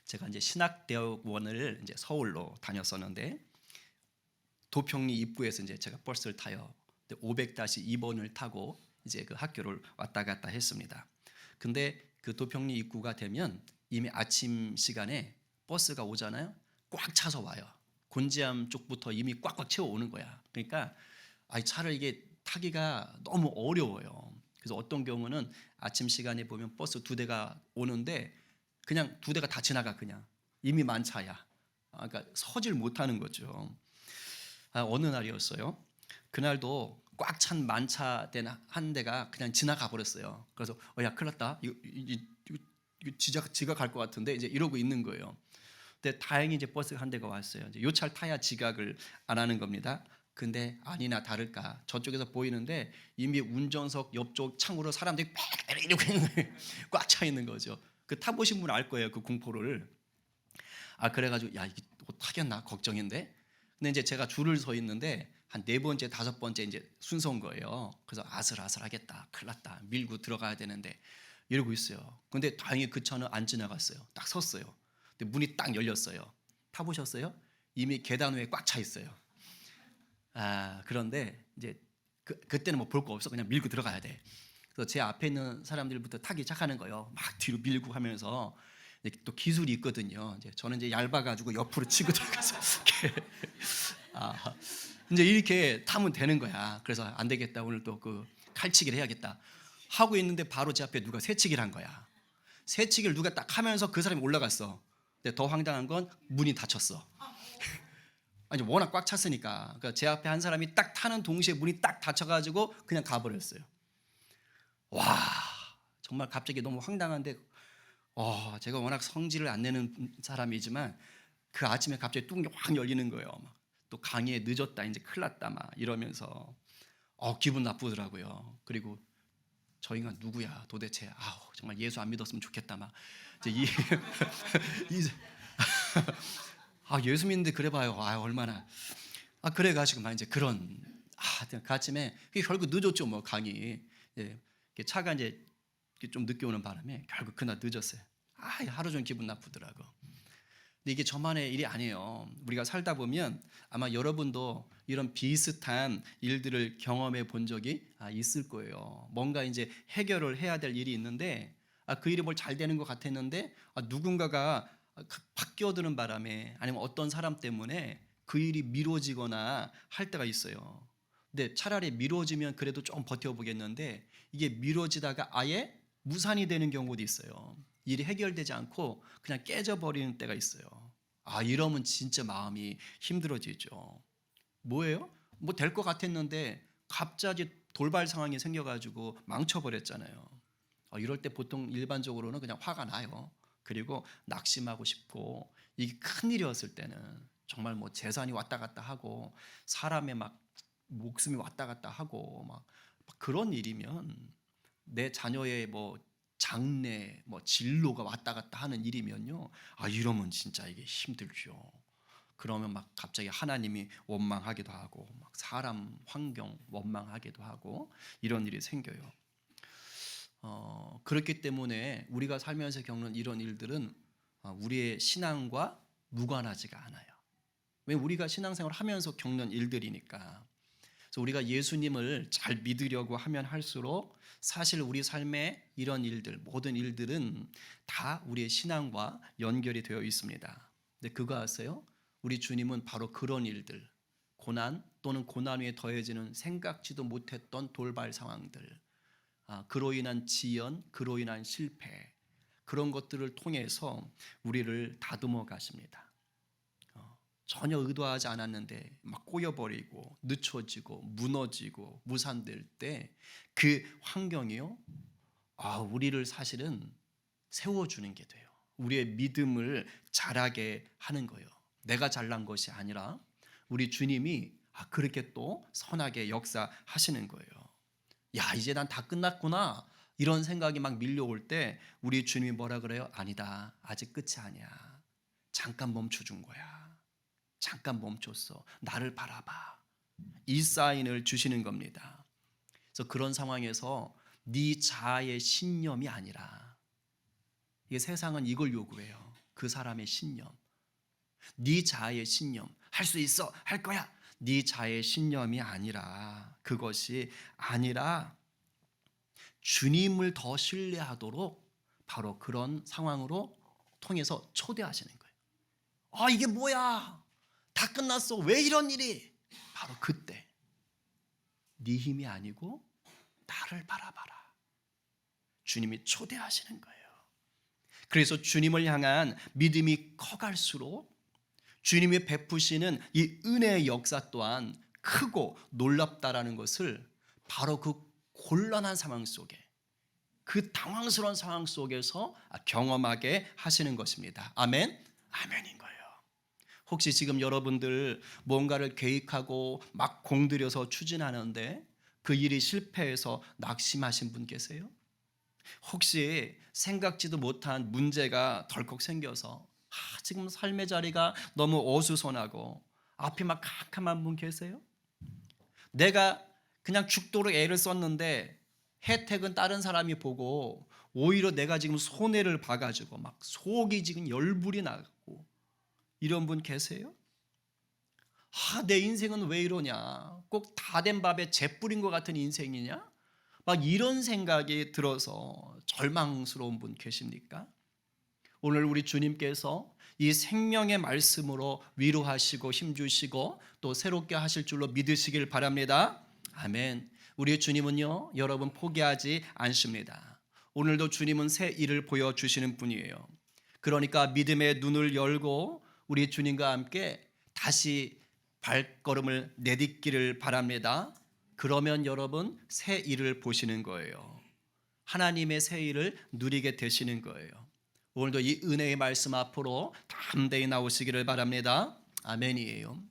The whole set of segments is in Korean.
제가 이제 신학대학원을 이제 서울로 다녔었는데 도평리 입구에서 이제 제가 버스를 타요. 500-2번을 타고 이제 그 학교를 왔다 갔다 했습니다. 근데 그 도평리 입구가 되면 이미 아침 시간에 버스가 오잖아요. 꽉 차서 와요. 곤지암 쪽부터 이미 꽉꽉 채워 오는 거야. 그러니까 차를 이게 타기가 너무 어려워요. 그래서 어떤 경우는 아침 시간에 보면 버스 2대가 오는데 그냥 2대가 다 지나가. 그냥 이미 만차야. 그러니까 서질 못하는 거죠. 어느 날이었어요. 그날도 꽉 찬 만차 된 한 대가 그냥 지나가 버렸어요. 그래서 야 큰일 났다. 이거 지가 갈 것 같은데 이제 이러고 있는 거예요. 근데 다행히 이제 버스 한 대가 왔어요. 이제 요 차를 타야 지각을 안 하는 겁니다. 근데 아니나 다를까 저쪽에서 보이는데 이미 운전석 옆쪽 창으로 사람들이 빽 이러고 있는 거예요. 꽉 차 있는 거죠. 그 타보신 분 알 거예요. 그 공포를. 그래가지고 야 이게 타겠나 걱정인데. 근데 이제 제가 줄을 서 있는데 한 4번째, 5번째 이제 순서인 거예요. 그래서 아슬아슬하겠다, 큰일 났다, 밀고 들어가야 되는데 이러고 있어요. 근데 다행히 그 차는 안 지나갔어요. 딱 섰어요. 근데 문이 딱 열렸어요. 타보셨어요? 이미 계단 위에 꽉 차 있어요. 그런데 이제 그때는 뭐 볼 거 없어. 그냥 밀고 들어가야 돼. 그래서 제 앞에 있는 사람들부터 타기 시작하는 거예요. 막 뒤로 밀고 하면서. 또 기술이 있거든요. 이제 저는 이제 얇아가지고 옆으로 치고 들어가서 이제 이렇게 타면 되는 거야. 그래서 안 되겠다. 오늘 또 그 칼치기를 해야겠다 하고 있는데 바로 제 앞에 누가 새치기를 한 거야. 새치기를 누가 딱 하면서 그 사람이 올라갔어. 근데 더 황당한 건 문이 닫혔어. 아니 워낙 꽉 찼으니까. 그러니까 제 앞에 한 사람이 딱 타는 동시에 문이 딱 닫혀가지고 그냥 가버렸어요. 와 정말 갑자기 너무 황당한데 제가 워낙 성질을 안 내는 사람이지만 그 아침에 갑자기 뚱이 확 열리는 거예요. 또 강의에 늦었다, 이제 큰일 났다 막 이러면서 기분 나쁘더라고요. 그리고 저 인간 누구야 도대체. 정말 예수 안 믿었으면 좋겠다 막 이제 예수 믿는데 그래봐요. 얼마나. 그래가지고 막 이제 그런 그 아침에 결국 늦었죠. 뭐 강의. 차가 이제 좀 늦게 오는 바람에 결국 그날 늦었어요. 하루 종일 기분 나쁘더라고. 근데 이게 저만의 일이 아니에요. 우리가 살다 보면 아마 여러분도 이런 비슷한 일들을 경험해 본 적이 있을 거예요. 뭔가 이제 해결을 해야 될 일이 있는데 그 일이 뭘 잘 되는 것 같았는데 누군가가 확 끼어드는 바람에 아니면 어떤 사람 때문에 그 일이 미뤄지거나 할 때가 있어요. 근데 차라리 미뤄지면 그래도 좀 버텨보겠는데 이게 미뤄지다가 아예 무산이 되는 경우도 있어요. 일이 해결되지 않고 그냥 깨져버리는 때가 있어요. 이러면 진짜 마음이 힘들어지죠. 뭐예요? 뭐 될 것 같았는데 갑자기 돌발 상황이 생겨가지고 망쳐버렸잖아요. 이럴 때 보통 일반적으로는 그냥 화가 나요. 그리고 낙심하고 싶고 이게 큰일이었을 때는 정말 뭐 재산이 왔다 갔다 하고 사람의 막 목숨이 왔다 갔다 하고 막 그런 일이면 내 자녀의 뭐 장래 뭐 진로가 왔다 갔다 하는 일이면요. 이러면 진짜 이게 힘들죠. 그러면 막 갑자기 하나님이 원망하기도 하고 막 사람 환경 원망하기도 하고 이런 일이 생겨요. 그렇기 때문에 우리가 살면서 겪는 이런 일들은 우리의 신앙과 무관하지가 않아요. 왜? 우리가 신앙생활을 하면서 겪는 일들이니까. 그래서 우리가 예수님을 잘 믿으려고 하면 할수록 사실 우리 삶의 이런 일들, 모든 일들은 다 우리의 신앙과 연결이 되어 있습니다. 근데 그거 아세요? 우리 주님은 바로 그런 일들, 고난 또는 고난 위에 더해지는 생각지도 못했던 돌발 상황들, 그로 인한 지연, 그로 인한 실패, 그런 것들을 통해서 우리를 다듬어 가십니다. 전혀 의도하지 않았는데 막 꼬여버리고 늦춰지고 무너지고 무산될 때 그 환경이요, 우리를 사실은 세워주는 게 돼요. 우리의 믿음을 자라게 하는 거예요. 내가 잘난 것이 아니라 우리 주님이 그렇게 또 선하게 역사하시는 거예요. 이제 난 다 끝났구나 이런 생각이 막 밀려올 때 우리 주님이 뭐라 그래요? 아니다, 아직 끝이 아니야. 잠깐 멈춰준 거야. 잠깐 멈췄어. 나를 바라봐. 이 사인을 주시는 겁니다. 그래서 그런 상황에서 네 자아의 신념이 아니라, 이게 세상은 이걸 요구해요. 그 사람의 신념, 네 자아의 신념, 할 수 있어, 할 거야, 네 자아의 신념이 아니라, 그것이 아니라 주님을 더 신뢰하도록 바로 그런 상황으로 통해서 초대하시는 거예요. 아, 이게 뭐야, 다 끝났어, 왜 이런 일이? 바로 그때 네 힘이 아니고 나를 바라봐라, 주님이 초대하시는 거예요. 그래서 주님을 향한 믿음이 커갈수록 주님이 베푸시는 이 은혜의 역사 또한 크고 놀랍다라는 것을 바로 그 곤란한 상황 속에, 그 당황스러운 상황 속에서 경험하게 하시는 것입니다. 아멘? 아멘인 거예요. 혹시 지금 여러분들 뭔가를 계획하고 막 공들여서 추진하는데 그 일이 실패해서 낙심하신 분 계세요? 혹시 생각지도 못한 문제가 덜컥 생겨서 지금 삶의 자리가 너무 어수선하고 앞이 막 캄캄한 분 계세요? 내가 그냥 죽도록 애를 썼는데 혜택은 다른 사람이 보고 오히려 내가 지금 손해를 봐가지고 막 속이 지금 열불이 나고 이런 분 계세요? 내 인생은 왜 이러냐, 꼭 다 된 밥에 재 뿌린 것 같은 인생이냐, 막 이런 생각이 들어서 절망스러운 분 계십니까? 오늘 우리 주님께서 이 생명의 말씀으로 위로하시고 힘주시고 또 새롭게 하실 줄로 믿으시길 바랍니다. 아멘. 우리 주님은요, 여러분 포기하지 않습니다. 오늘도 주님은 새 일을 보여주시는 분이에요. 그러니까 믿음의 눈을 열고 우리 주님과 함께 다시 발걸음을 내딛기를 바랍니다. 그러면 여러분 새 일을 보시는 거예요. 하나님의 새 일을 누리게 되시는 거예요. 오늘도 이 은혜의 말씀 앞으로 담대히 나오시기를 바랍니다. 아멘이에요.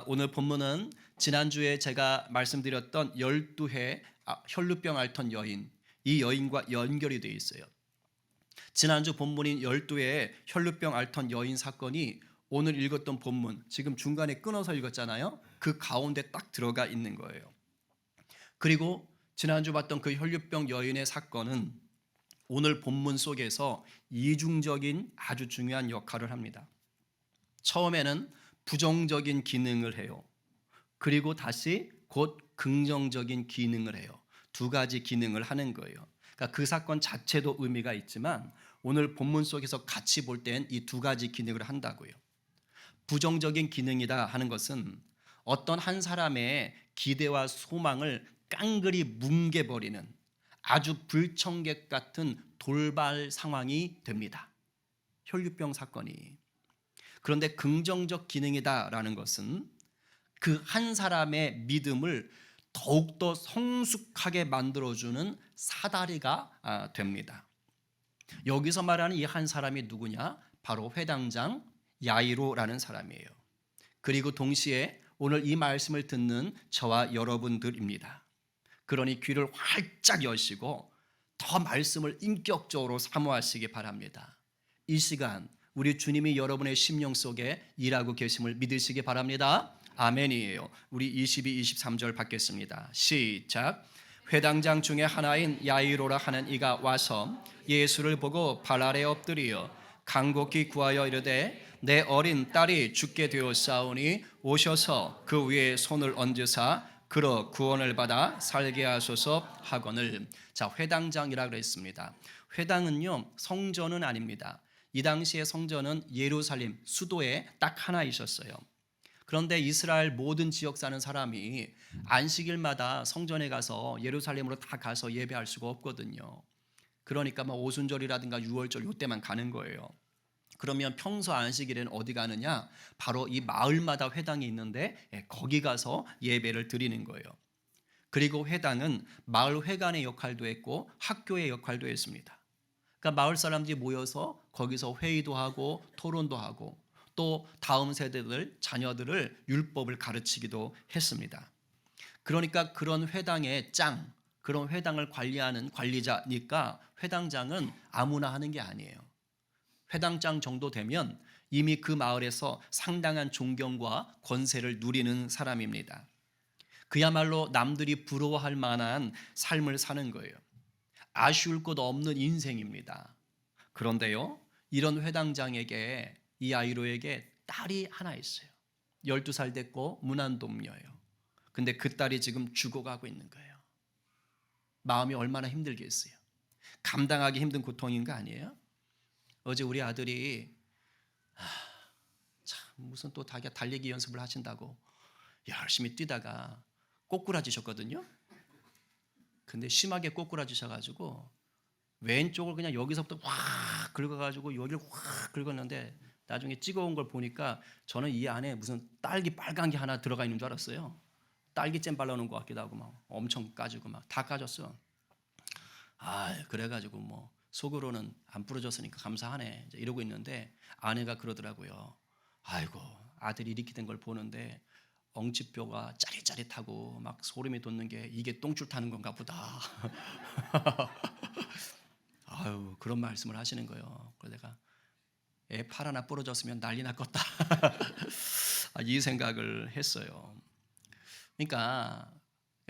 오늘 본문은 지난주에 제가 말씀드렸던 12회 혈루병 앓던 여인, 이 여인과 연결이 되어 있어요. 지난주 본문인 12회 혈루병 앓던 여인 사건이 오늘 읽었던 본문, 지금 중간에 끊어서 읽었잖아요. 그 가운데 딱 들어가 있는 거예요. 그리고 지난주 봤던 그 혈루병 여인의 사건은 오늘 본문 속에서 이중적인 아주 중요한 역할을 합니다. 처음에는 부정적인 기능을 해요. 그리고 다시 곧 긍정적인 기능을 해요. 두 가지 기능을 하는 거예요. 그러니까 그 사건 자체도 의미가 있지만 오늘 본문 속에서 같이 볼 땐 이 두 가지 기능을 한다고요. 부정적인 기능이다 하는 것은 어떤 한 사람의 기대와 소망을 깡그리 뭉개버리는 아주 불청객 같은 돌발 상황이 됩니다. 혈루병 사건이. 그런데 긍정적 기능이다라는 것은 그 한 사람의 믿음을 더욱더 성숙하게 만들어주는 사다리가 됩니다. 여기서 말하는 이 한 사람이 누구냐? 바로 회당장 야이로라는 사람이에요. 그리고 동시에 오늘 이 말씀을 듣는 저와 여러분들입니다. 그러니 귀를 활짝 여시고 더 말씀을 인격적으로 사모하시기 바랍니다. 이 시간 우리 주님이 여러분의 심령 속에 일하고 계심을 믿으시기 바랍니다. 아멘이에요. 우리 22, 23절 받겠습니다. 시작. 회당장 중에 하나인 야이로라 하는 이가 와서 예수를 보고 발 아래 엎드리어 간곡히 구하여 이르되 내 어린 딸이 죽게 되었사오니 오셔서 그 위에 손을 얹으사 그로 구원을 받아 살게 하소서 하거늘. 자, 회당장이라 그랬습니다. 회당은요, 성전은 아닙니다. 이 당시의 성전은 예루살렘 수도에 딱 하나 있었어요. 그런데 이스라엘 모든 지역 사는 사람이 안식일마다 성전에 가서 예루살렘으로 다 가서 예배할 수가 없거든요. 그러니까 오순절이라든가 유월절 이때만 가는 거예요. 그러면 평소 안식일에는 어디 가느냐? 바로 이 마을마다 회당이 있는데 거기 가서 예배를 드리는 거예요. 그리고 회당은 마을 회관의 역할도 했고 학교의 역할도 했습니다. 그러니까 마을 사람들이 모여서 거기서 회의도 하고 토론도 하고 또 다음 세대들 자녀들을 율법을 가르치기도 했습니다. 그러니까 그런 회당의 짱, 그런 회당을 관리하는 관리자니까 회당장은 아무나 하는 게 아니에요. 회당장 정도 되면 이미 그 마을에서 상당한 존경과 권세를 누리는 사람입니다. 그야말로 남들이 부러워할 만한 삶을 사는 거예요. 아쉬울 것 없는 인생입니다. 그런데요, 이런 회당장에게, 이 야이로에게 딸이 하나 있어요. 12살 됐고 무난동녀예요. 근데 그 딸이 지금 죽어가고 있는 거예요. 마음이 얼마나 힘들겠어요. 감당하기 힘든 고통인 거 아니에요? 어제 우리 아들이 참 무슨 또 자기가 달리기 연습을 하신다고 열심히 뛰다가 꼬꾸라지셨거든요. 근데 심하게 꼬꾸라지셔가지고 왼쪽을 그냥 여기서부터 확 긁어가지고 여기를 확 긁었는데 나중에 찍어온 걸 보니까 저는 이 안에 무슨 딸기 빨간 게 하나 들어가 있는 줄 알았어요. 딸기잼 발라놓은 것 같기도 하고 막 엄청 까지고 막 다 까졌어. 그래가지고 뭐 속으로는 안 부러졌으니까 감사하네 이제 이러고 있는데 아내가 그러더라고요. 아이고 아들이 이렇게 된 걸 보는데 엉치뼈가 짜릿짜릿하고 막 소름이 돋는 게 이게 똥줄 타는 건가 보다. 그런 말씀을 하시는 거예요. 그래서 내가 애 팔 하나 부러졌으면 난리 났겠다. 이 생각을 했어요. 그러니까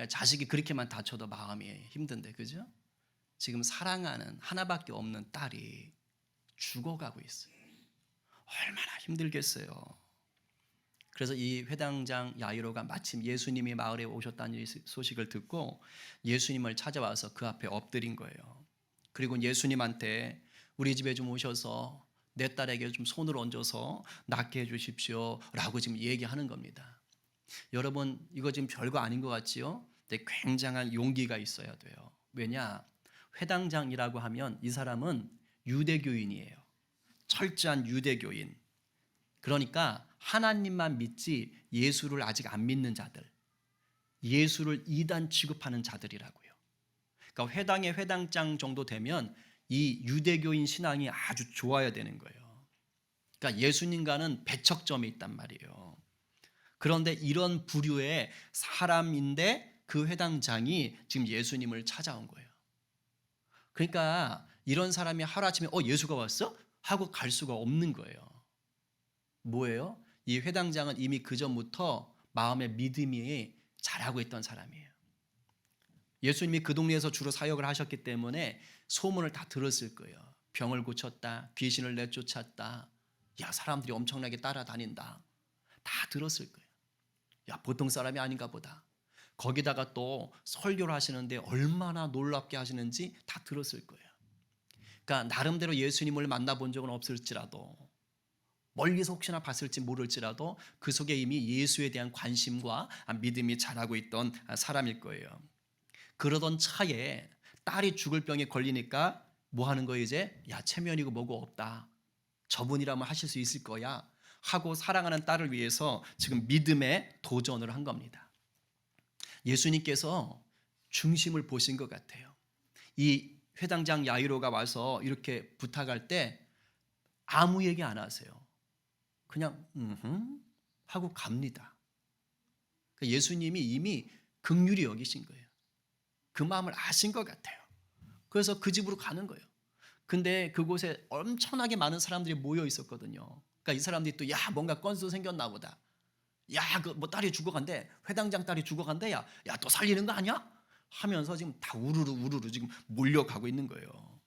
자식이 그렇게만 다쳐도 마음이 힘든데, 그죠? 지금 사랑하는 하나밖에 없는 딸이 죽어가고 있어요. 얼마나 힘들겠어요. 그래서 이 회당장 야이로가 마침 예수님이 마을에 오셨다는 소식을 듣고 예수님을 찾아와서 그 앞에 엎드린 거예요. 그리고 예수님한테 우리 집에 좀 오셔서 내 딸에게 좀 손을 얹어서 낫게 해주십시오 라고 지금 얘기하는 겁니다. 여러분 이거 지금 별거 아닌 것 같지요? 근데 굉장한 용기가 있어야 돼요. 왜냐? 회당장이라고 하면 이 사람은 유대교인이에요. 철저한 유대교인. 그러니까 하나님만 믿지 예수를 아직 안 믿는 자들, 예수를 이단 취급하는 자들이라고요. 그러니까 회당의 회당장 정도 되면 이 유대교인 신앙이 아주 좋아야 되는 거예요. 그러니까 예수님과는 배척점이 있단 말이에요. 그런데 이런 부류의 사람인데 그 회당장이 지금 예수님을 찾아온 거예요. 그러니까 이런 사람이 하루아침에 예수가 왔어? 하고 갈 수가 없는 거예요. 뭐예요? 이 회당장은 이미 그전부터 마음의 믿음이 자라고 있던 사람이에요. 예수님이 그 동네에서 주로 사역을 하셨기 때문에 소문을 다 들었을 거예요. 병을 고쳤다, 귀신을 내쫓았다, 야 사람들이 엄청나게 따라다닌다, 다 들었을 거예요. 야 보통 사람이 아닌가 보다. 거기다가 또 설교를 하시는데 얼마나 놀랍게 하시는지 다 들었을 거예요. 그러니까 나름대로 예수님을 만나본 적은 없을지라도, 멀리서 혹시나 봤을지 모를지라도 그 속에 이미 예수에 대한 관심과 믿음이 자라고 있던 사람일 거예요. 그러던 차에 딸이 죽을 병에 걸리니까 뭐 하는 거예요 이제? 야 체면이고 뭐고 없다, 저분이라면 하실 수 있을 거야 하고 사랑하는 딸을 위해서 지금 믿음의 도전을 한 겁니다. 예수님께서 중심을 보신 것 같아요. 이 회당장 야이로가 와서 이렇게 부탁할 때 아무 얘기 안 하세요. 그냥 하고 갑니다. 예수님이 이미 긍휼히 여기신 거예요. 그 마음을 아신 것 같아요. 그래서 그 집으로 가는 거예요. 근데 그곳에 엄청나게 많은 사람들이 모여 있었거든요. 그러니까 이 사람들이 또 야 뭔가 건수 생겼나 보다. 야 그 뭐 딸이 죽어간대, 회당장 딸이 죽어간대, 야 또 살리는 거 아니야? 하면서 지금 다 우르르 지금 몰려가고 있는 거예요.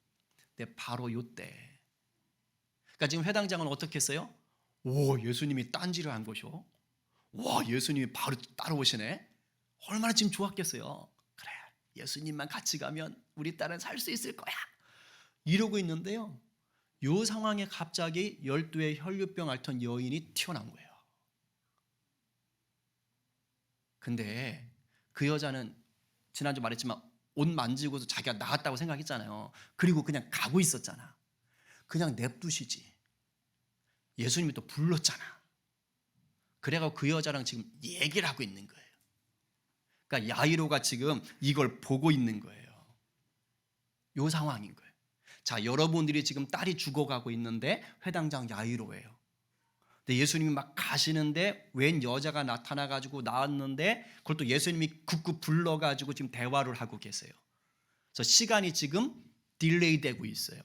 근데 바로 요때, 그러니까 지금 회당장은 어떻게 했어요? 오 예수님이 딴지를 한 것이오. 와 예수님이 바로 따라오시네. 얼마나 지금 좋았겠어요. 그래 예수님만 같이 가면 우리 딸은 살 수 있을 거야 이러고 있는데요, 요 상황에 갑자기 12의 혈류병 앓던 여인이 튀어나온 거예요. 근데 그 여자는 지난주 말했지만 옷 만지고도 자기가 나았다고 생각했잖아요. 그리고 그냥 가고 있었잖아. 그냥 냅두시지. 예수님이 또 불렀잖아. 그래가지고 그 여자랑 지금 얘기를 하고 있는 거예요. 그러니까 야이로가 지금 이걸 보고 있는 거예요. 요 상황인 거예요. 자, 여러분들이 지금 딸이 죽어가고 있는데 회당장 야이로예요. 근데 예수님이 막 가시는데 웬 여자가 나타나가지고 나왔는데 그걸 또 예수님이 굽굽 불러가지고 지금 대화를 하고 계세요. 그래서 시간이 지금 딜레이 되고 있어요.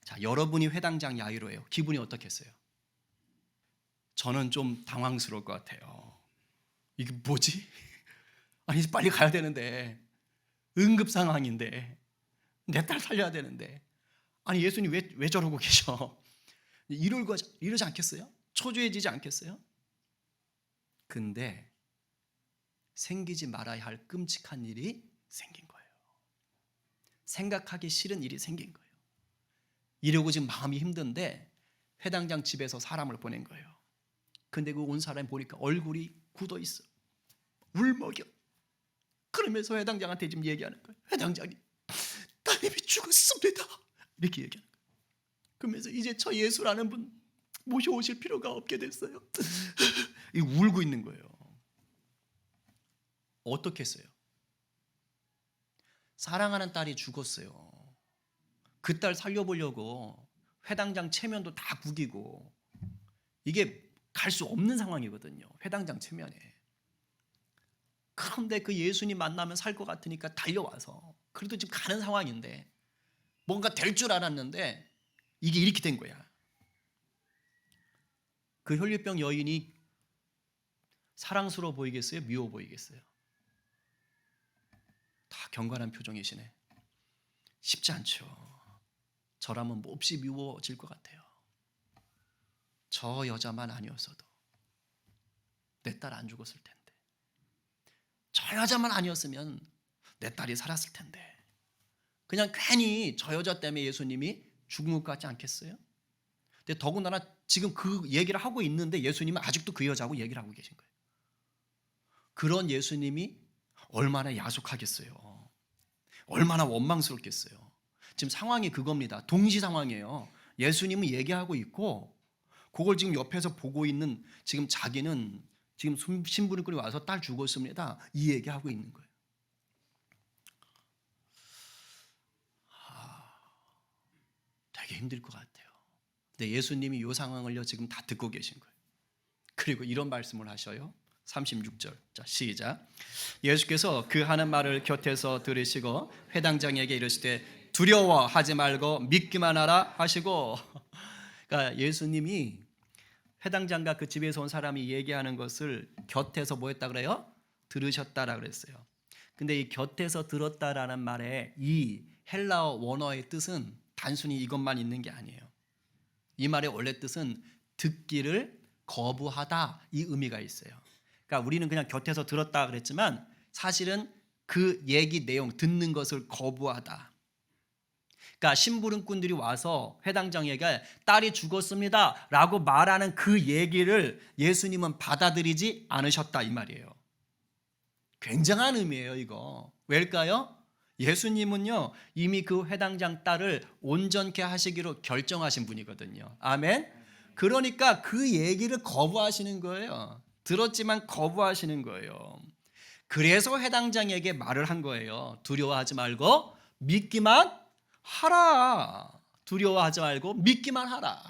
자, 여러분이 회당장 야이로예요. 기분이 어떻겠어요? 저는 좀 당황스러울 것 같아요. 이게 뭐지? 아니 빨리 가야 되는데, 응급 상황인데, 내 딸 살려야 되는데, 아니 예수님 왜 저러고 계셔? 이러지 않겠어요? 초조해지지 않겠어요? 근데 생기지 말아야 할 끔찍한 일이 생긴 거예요. 생각하기 싫은 일이 생긴 거예요. 이러고 지금 마음이 힘든데 회당장 집에서 사람을 보낸 거예요. 근데 그 온 사람 보니까 얼굴이 굳어 있어. 울먹여. 그러면서 회당장한테 지금 얘기하는 거예요. 회당장님, 따님이 죽었습니다. 이렇게 얘기하는 거예요. 그러면서 이제 저 예수라는 분 모셔오실 필요가 없게 됐어요. 울고 있는 거예요. 어떻게 했어요? 사랑하는 딸이 죽었어요. 그 딸 살려보려고 회당장 체면도 다 구기고, 이게 갈 수 없는 상황이거든요. 회당장 체면에. 그런데 그 예수님 만나면 살 것 같으니까 달려와서, 그래도 지금 가는 상황인데 뭔가 될 줄 알았는데 이게 이렇게 된 거야. 그 혈류병 여인이 사랑스러워 보이겠어요? 미워 보이겠어요? 다 경건한 표정이시네. 쉽지 않죠. 저라면 몹시 미워질 것 같아요. 저 여자만 아니었어도 내 딸 안 죽었을 텐데, 저 여자만 아니었으면 내 딸이 살았을 텐데, 그냥 괜히 저 여자 때문에 예수님이 죽은 것 같지 않겠어요? 근데 더군다나 지금 그 얘기를 하고 있는데 예수님은 아직도 그 여자하고 얘기를 하고 계신 거예요. 그런 예수님이 얼마나 야속하겠어요. 얼마나 원망스럽겠어요. 지금 상황이 그겁니다. 동시 상황이에요. 예수님은 얘기하고 있고 그걸 지금 옆에서 보고 있는 지금 자기는 지금 신부님이 와서 딸 죽었습니다. 이 얘기하고 있는 거예요. 되게 힘들 것 같아요. 근데 예수님이 이 상황을요 지금 다 듣고 계신 거예요. 그리고 이런 말씀을 하셔요. 36절. 자, 시작. 예수께서 그 하는 말을 곁에서 들으시고 회당장에게 이르시되 두려워하지 말고 믿기만 하라 하시고. 그러니까 예수님이 회당장과 그 집에서 온 사람이 얘기하는 것을 곁에서 뭐 했다 그래요? 들으셨다라 그랬어요. 근데 이 곁에서 들었다라는 말에 이 헬라어 원어의 뜻은 단순히 이것만 있는 게 아니에요. 이 말의 원래 뜻은 듣기를 거부하다, 이 의미가 있어요. 그러니까 우리는 그냥 곁에서 들었다 그랬지만 사실은 그 얘기 내용, 듣는 것을 거부하다. 그러니까 심부름꾼들이 와서 회당장에게 딸이 죽었습니다 라고 말하는 그 얘기를 예수님은 받아들이지 않으셨다, 이 말이에요. 굉장한 의미예요, 이거. 왜일까요? 예수님은요 이미 그 회당장 딸을 온전케 하시기로 결정하신 분이거든요. 아멘. 그러니까 그 얘기를 거부하시는 거예요. 들었지만 거부하시는 거예요. 그래서 회당장에게 말을 한 거예요. 두려워하지 말고 믿기만 하라. 두려워하지 말고 믿기만 하라.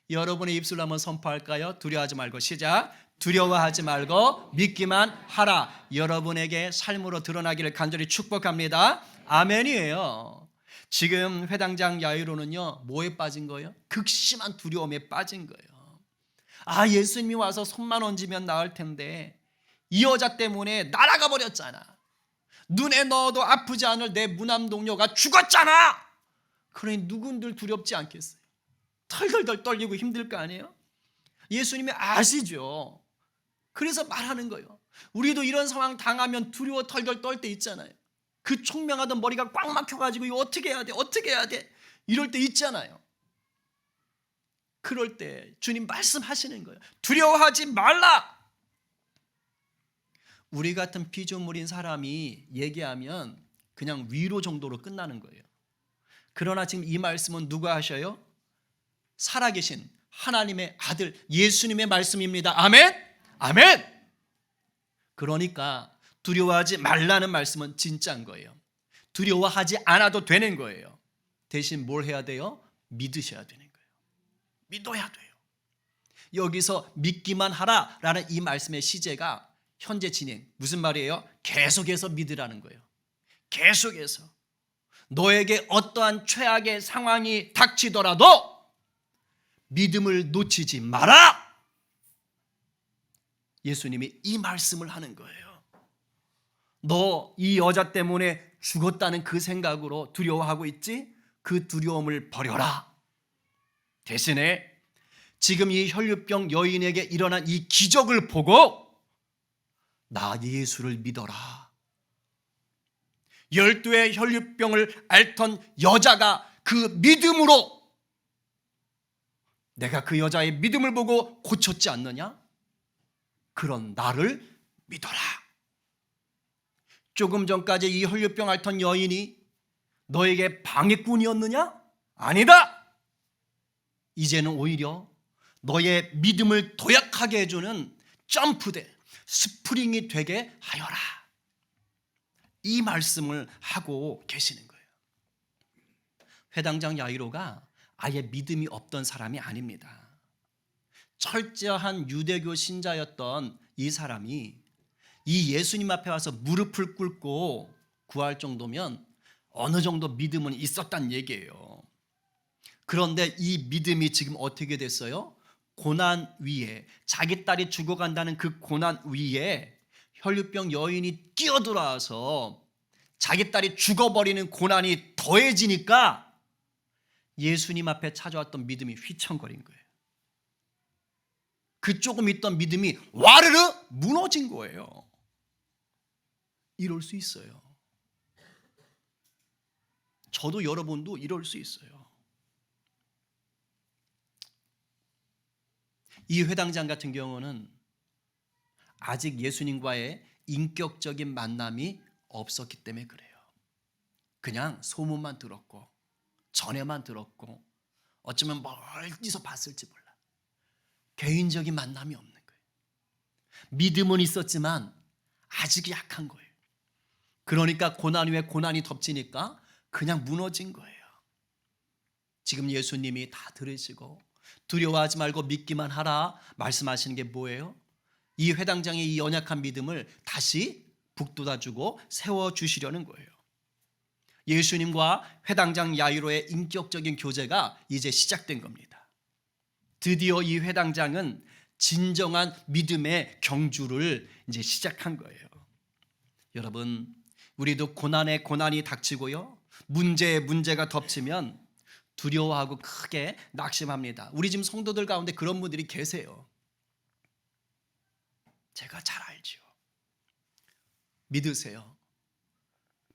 여러분의 입술로 한번 선포할까요? 두려워하지 말고. 시작. 두려워하지 말고 믿기만 하라. 여러분에게 삶으로 드러나기를 간절히 축복합니다. 아멘이에요. 지금 회당장 야이로는요 뭐에 빠진 거예요? 극심한 두려움에 빠진 거예요. 아, 예수님이 와서 손만 얹으면 나을 텐데 이 여자 때문에 날아가 버렸잖아. 눈에 넣어도 아프지 않을 내 무남 동료가 죽었잖아. 그러니 누군들 두렵지 않겠어요? 털덜덜 떨리고 힘들 거 아니에요? 예수님이 아시죠. 그래서 말하는 거예요. 우리도 이런 상황 당하면 두려워 털덜 떨 때 있잖아요. 그 총명하던 머리가 꽉 막혀가지고 이거 어떻게 해야 돼? 어떻게 해야 돼? 이럴 때 있잖아요. 그럴 때 주님 말씀하시는 거예요. 두려워하지 말라. 우리 같은 피조물인 사람이 얘기하면 그냥 위로 정도로 끝나는 거예요. 그러나 지금 이 말씀은 누가 하셔요? 살아계신 하나님의 아들 예수님의 말씀입니다. 아멘? 아멘! 그러니까 두려워하지 말라는 말씀은 진짜인 거예요. 두려워하지 않아도 되는 거예요. 대신 뭘 해야 돼요? 믿으셔야 되는 거예요. 믿어야 돼요. 여기서 믿기만 하라라는 이 말씀의 시제가 현재 진행. 무슨 말이에요? 계속해서 믿으라는 거예요. 계속해서. 너에게 어떠한 최악의 상황이 닥치더라도 믿음을 놓치지 마라. 예수님이 이 말씀을 하는 거예요. 너 이 여자 때문에 죽었다는 그 생각으로 두려워하고 있지? 그 두려움을 버려라. 대신에 지금 이 혈류병 여인에게 일어난 이 기적을 보고 나 예수를 믿어라. 12의 혈류병을 앓던 여자가 그 믿음으로 내가 그 여자의 믿음을 보고 고쳤지 않느냐? 그런 나를 믿어라. 조금 전까지 이 혈류병 앓던 여인이 너에게 방해꾼이었느냐? 아니다. 이제는 오히려 너의 믿음을 도약하게 해주는 점프대, 스프링이 되게 하여라. 이 말씀을 하고 계시는 거예요. 회당장 야이로가 아예 믿음이 없던 사람이 아닙니다. 철저한 유대교 신자였던 이 사람이 이 예수님 앞에 와서 무릎을 꿇고 구할 정도면 어느 정도 믿음은 있었단 얘기예요. 그런데 이 믿음이 지금 어떻게 됐어요? 고난 위에, 자기 딸이 죽어간다는 그 고난 위에 혈류병 여인이 끼어들어와서 자기 딸이 죽어버리는 고난이 더해지니까 예수님 앞에 찾아왔던 믿음이 휘청거린 거예요. 그 조금 있던 믿음이 와르르 무너진 거예요. 이럴 수 있어요. 저도 여러분도 이럴 수 있어요. 이 회당장 같은 경우는 아직 예수님과의 인격적인 만남이 없었기 때문에 그래요. 그냥 소문만 들었고 전에만 들었고 어쩌면 멀리서 봤을지 몰라. 개인적인 만남이 없는 거예요. 믿음은 있었지만 아직 약한 거예요. 그러니까 고난 위에 고난이 덮치니까 그냥 무너진 거예요. 지금 예수님이 다 들으시고 두려워하지 말고 믿기만 하라 말씀하시는 게 뭐예요? 이 회당장의 이 연약한 믿음을 다시 북돋아주고 세워주시려는 거예요. 예수님과 회당장 야이로의 인격적인 교제가 이제 시작된 겁니다. 드디어 이 회당장은 진정한 믿음의 경주를 이제 시작한 거예요. 여러분, 우리도 고난에 고난이 닥치고요, 문제에 문제가 덮치면 두려워하고 크게 낙심합니다. 우리 지금 성도들 가운데 그런 분들이 계세요. 제가 잘 알지요. 믿으세요.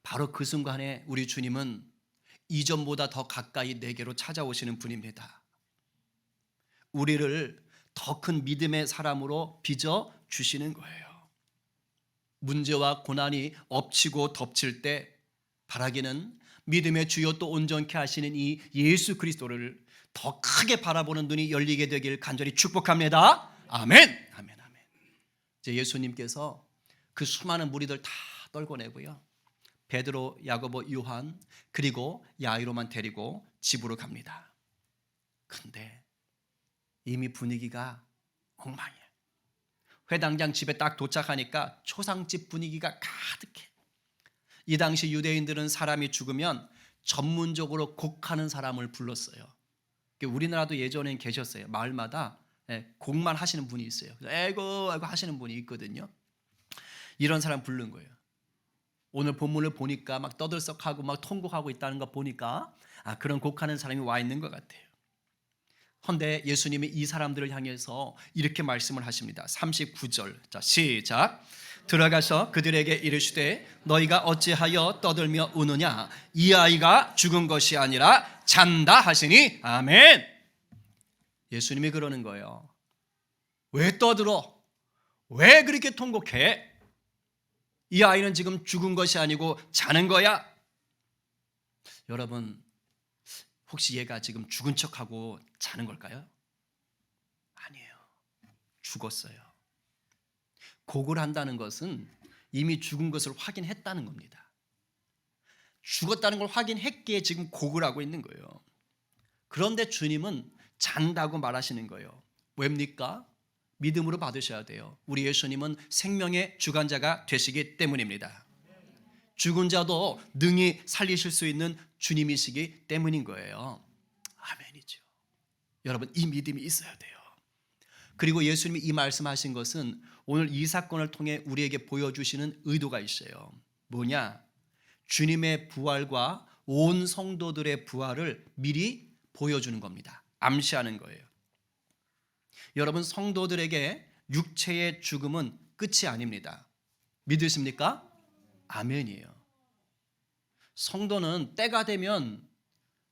바로 그 순간에 우리 주님은 이전보다 더 가까이 내게로 찾아오시는 분입니다. 우리를 더 큰 믿음의 사람으로 빚어 주시는 거예요. 문제와 고난이 엎치고 덮칠 때 바라기는 믿음의 주요 또 온전케 하시는 이 예수 그리스도를 더 크게 바라보는 눈이 열리게 되길 간절히 축복합니다. 아멘. 아멘. 아멘. 이제 예수님께서 그 수많은 무리들 다 떨궈내고요, 베드로, 야고보, 요한 그리고 야이로만 데리고 집으로 갑니다. 근데 이미 분위기가 엉망이에요. 회당장 집에 딱 도착하니까 초상집 분위기가 가득해. 이 당시 유대인들은 사람이 죽으면 전문적으로 곡하는 사람을 불렀어요. 우리나라도 예전엔 계셨어요. 마을마다 곡만 하시는 분이 있어요. 에고 에고 하시는 분이 있거든요. 이런 사람 부른 거예요. 오늘 본문을 보니까 막 떠들썩하고 막 통곡하고 있다는 거 보니까 그런 곡하는 사람이 와 있는 것 같아요. 그런데 예수님이 이 사람들을 향해서 이렇게 말씀을 하십니다. 39절, 자 시작. 들어가서 그들에게 이르시되 너희가 어찌하여 떠들며 우느냐? 이 아이가 죽은 것이 아니라 잔다 하시니 아멘. 예수님이 그러는 거예요. 왜 떠들어? 왜 그렇게 통곡해? 이 아이는 지금 죽은 것이 아니고 자는 거야. 여러분, 혹시 얘가 지금 죽은 척하고 자는 걸까요? 아니에요. 죽었어요. 곡을 한다는 것은 이미 죽은 것을 확인했다는 겁니다. 죽었다는 걸 확인했기에 지금 곡을 하고 있는 거예요. 그런데 주님은 잔다고 말하시는 거예요. 왜입니까? 믿음으로 받으셔야 돼요. 우리 예수님은 생명의 주관자가 되시기 때문입니다. 죽은 자도 능히 살리실 수 있는 주님이시기 때문인 거예요. 아멘이죠. 여러분, 이 믿음이 있어야 돼요. 그리고 예수님이 이 말씀하신 것은 오늘 이 사건을 통해 우리에게 보여주시는 의도가 있어요. 뭐냐? 주님의 부활과 온 성도들의 부활을 미리 보여주는 겁니다. 암시하는 거예요. 여러분, 성도들에게 육체의 죽음은 끝이 아닙니다. 믿으십니까? 아멘이에요. 성도는 때가 되면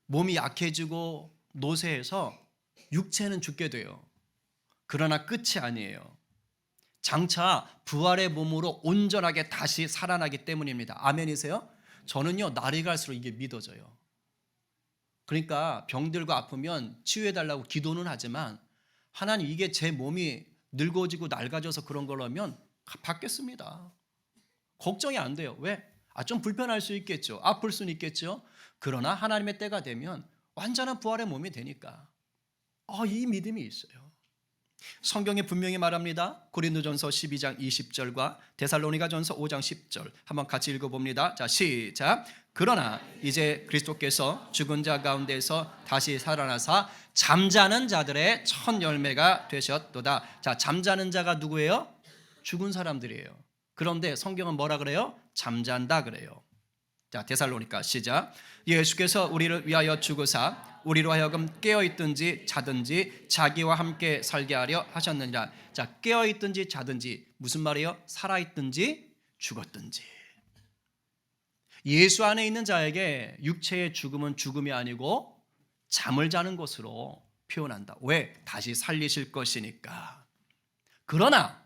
몸이 약해지고 노쇠해서 육체는 죽게 돼요. 그러나 끝이 아니에요. 장차 부활의 몸으로 온전하게 다시 살아나기 때문입니다. 아멘이세요? 저는요, 날이 갈수록 이게 믿어져요. 그러니까 병들고 아프면 치유해달라고 기도는 하지만 하나님, 이게 제 몸이 늙어지고 낡아져서 그런 거라면 받겠습니다. 걱정이 안 돼요. 왜? 좀 불편할 수 있겠죠. 아플 수는 있겠죠. 그러나 하나님의 때가 되면 완전한 부활의 몸이 되니까 이 믿음이 있어요. 성경에 분명히 말합니다. 고린도전서 12장 20절과 데살로니가전서 5장 10절 한번 같이 읽어봅니다. 자, 시작. 그러나 이제 그리스도께서 죽은 자 가운데서 다시 살아나사 잠자는 자들의 첫 열매가 되셨도다. 자, 잠자는 자가 누구예요? 죽은 사람들이에요. 그런데 성경은 뭐라 그래요? 잠잔다 그래요. 자, 데살로니가 시작. 예수께서 우리를 위하여 죽으사 우리로 하여금 깨어있든지 자든지 자기와 함께 살게 하려 하셨느니라. 자, 깨어있든지 자든지 무슨 말이에요? 살아있든지 죽었든지. 예수 안에 있는 자에게 육체의 죽음은 죽음이 아니고 잠을 자는 것으로 표현한다. 왜? 다시 살리실 것이니까. 그러나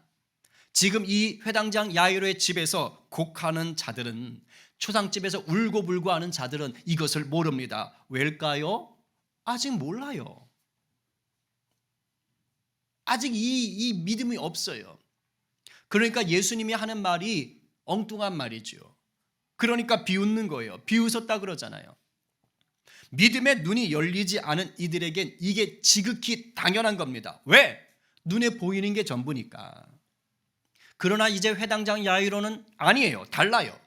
지금 이 회당장 야이로의 집에서 곡하는 자들은, 초상집에서 울고불고 하는 자들은 이것을 모릅니다. 왜일까요? 아직 몰라요. 아직 이 믿음이 없어요. 그러니까 예수님이 하는 말이 엉뚱한 말이죠. 그러니까 비웃는 거예요. 비웃었다 그러잖아요. 믿음의 눈이 열리지 않은 이들에겐 이게 지극히 당연한 겁니다. 왜? 눈에 보이는 게 전부니까. 그러나 이제 회당장 야이로는 아니에요. 달라요.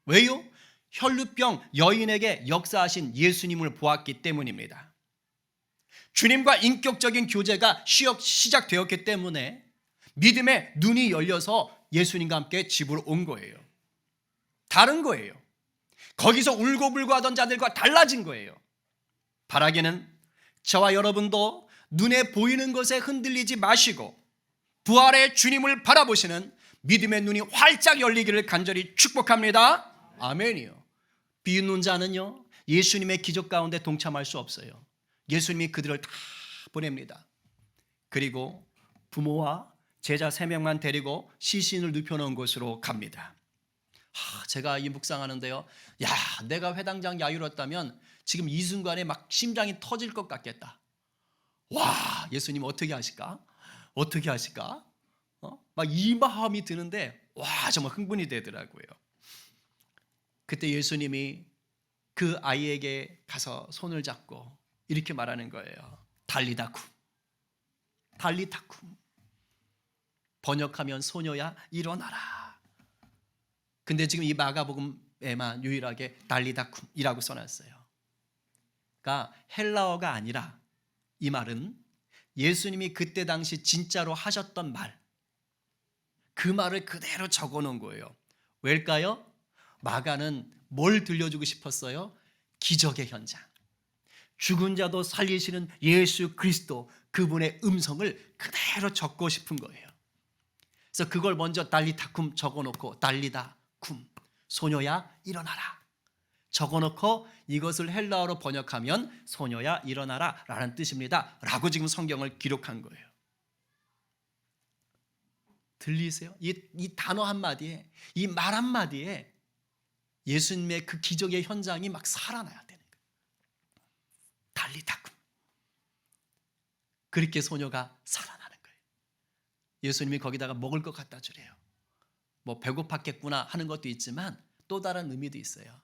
왜요? 혈루병 여인에게 역사하신 예수님을 보았기 때문입니다. 주님과 인격적인 교제가 시작되었기 때문에 믿음의 눈이 열려서 예수님과 함께 집으로 온 거예요. 다른 거예요. 거기서 울고불고 하던 자들과 달라진 거예요. 바라기는 저와 여러분도 눈에 보이는 것에 흔들리지 마시고 부활의 주님을 바라보시는 믿음의 눈이 활짝 열리기를 간절히 축복합니다. 아멘이요. 비웃는 자는요, 예수님의 기적 가운데 동참할 수 없어요. 예수님이 그들을 다 보냅니다. 그리고 부모와 제자 3명만 데리고 시신을 눕혀놓은 곳으로 갑니다. 제가 이 묵상하는데요, 내가 회당장 야이로였다면 지금 이 순간에 막 심장이 터질 것 같겠다. 와, 예수님 어떻게 하실까? 어떻게 하실까? 막 이 마음이 드는데 정말 흥분이 되더라고요. 그때 예수님이 그 아이에게 가서 손을 잡고 이렇게 말하는 거예요. 달리다쿰, 달리다쿰. 번역하면 소녀야 일어나라. 근데 지금 이 마가복음에만 유일하게 달리다쿰이라고 써놨어요. 그러니까 헬라어가 아니라 이 말은 예수님이 그때 당시 진짜로 하셨던 말, 그 말을 그대로 적어놓은 거예요. 왜일까요? 마가는 뭘 들려주고 싶었어요? 기적의 현장. 죽은 자도 살리시는 예수 그리스도, 그분의 음성을 그대로 적고 싶은 거예요. 그래서 그걸 먼저 달리다쿰 적어놓고, 달리다쿰, 소녀야 일어나라 적어놓고 이것을 헬라어로 번역하면 소녀야 일어나라 라는 뜻입니다 라고 지금 성경을 기록한 거예요. 들리세요? 이 단어 한마디에, 이 말 한마디에 예수님의 그 기적의 현장이 막 살아나야 되는 거예요. 달리다쿰. 그렇게 소녀가 살아나는 거예요. 예수님이 거기다가 먹을 것 갖다 주래요. 뭐 배고팠겠구나 하는 것도 있지만 또 다른 의미도 있어요.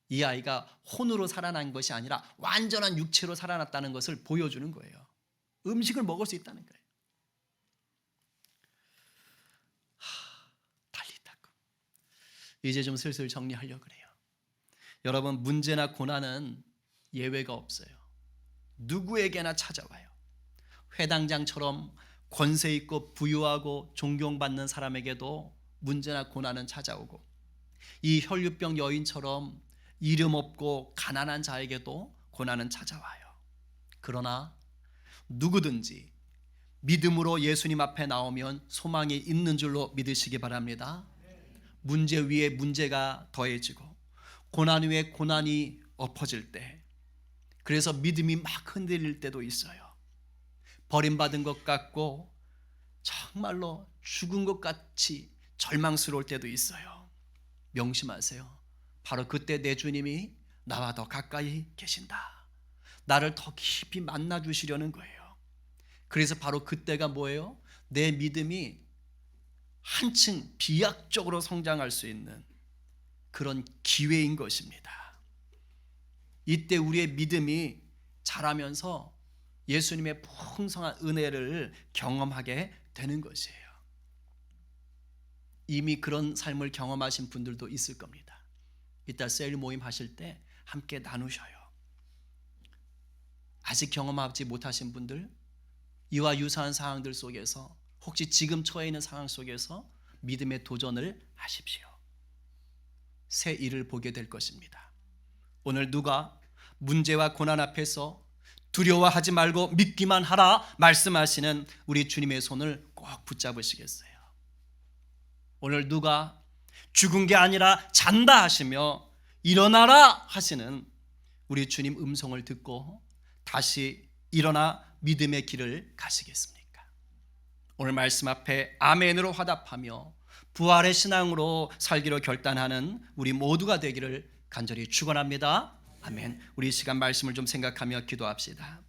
이 아이가 혼으로 살아난 것이 아니라 완전한 육체로 살아났다는 것을 보여주는 거예요. 음식을 먹을 수 있다는 거예요. 달리다쿰. 이제 좀 슬슬 정리하려고 그래요. 여러분, 문제나 고난은 예외가 없어요. 누구에게나 찾아와요. 회당장처럼 권세 있고 부유하고 존경받는 사람에게도 문제나 고난은 찾아오고, 이 혈류병 여인처럼 이름 없고 가난한 자에게도 고난은 찾아와요. 그러나 누구든지 믿음으로 예수님 앞에 나오면 소망이 있는 줄로 믿으시기 바랍니다. 문제 위에 문제가 더해지고 고난 위에 고난이 엎어질 때, 그래서 믿음이 막 흔들릴 때도 있어요. 버림받은 것 같고 정말로 죽은 것 같이 절망스러울 때도 있어요. 명심하세요. 바로 그때 내 주님이 나와 더 가까이 계신다. 나를 더 깊이 만나 주시려는 거예요. 그래서 바로 그때가 뭐예요? 내 믿음이 한층 비약적으로 성장할 수 있는 그런 기회인 것입니다. 이때 우리의 믿음이 자라면서 예수님의 풍성한 은혜를 경험하게 되는 것이에요. 이미 그런 삶을 경험하신 분들도 있을 겁니다. 이따 셀 모임 하실 때 함께 나누셔요. 아직 경험하지 못하신 분들, 이와 유사한 상황들 속에서 혹시 지금 처해 있는 상황 속에서 믿음의 도전을 하십시오. 새 일을 보게 될 것입니다. 오늘 누가 문제와 고난 앞에서 두려워하지 말고 믿기만 하라 말씀하시는 우리 주님의 손을 꼭 붙잡으시겠어요? 오늘 누가 죽은 게 아니라 잔다 하시며 일어나라 하시는 우리 주님 음성을 듣고 다시 일어나 믿음의 길을 가시겠습니까? 오늘 말씀 앞에 아멘으로 화답하며 부활의 신앙으로 살기로 결단하는 우리 모두가 되기를 간절히 축원합니다. 아멘. 우리 이 시간 말씀을 좀 생각하며 기도합시다.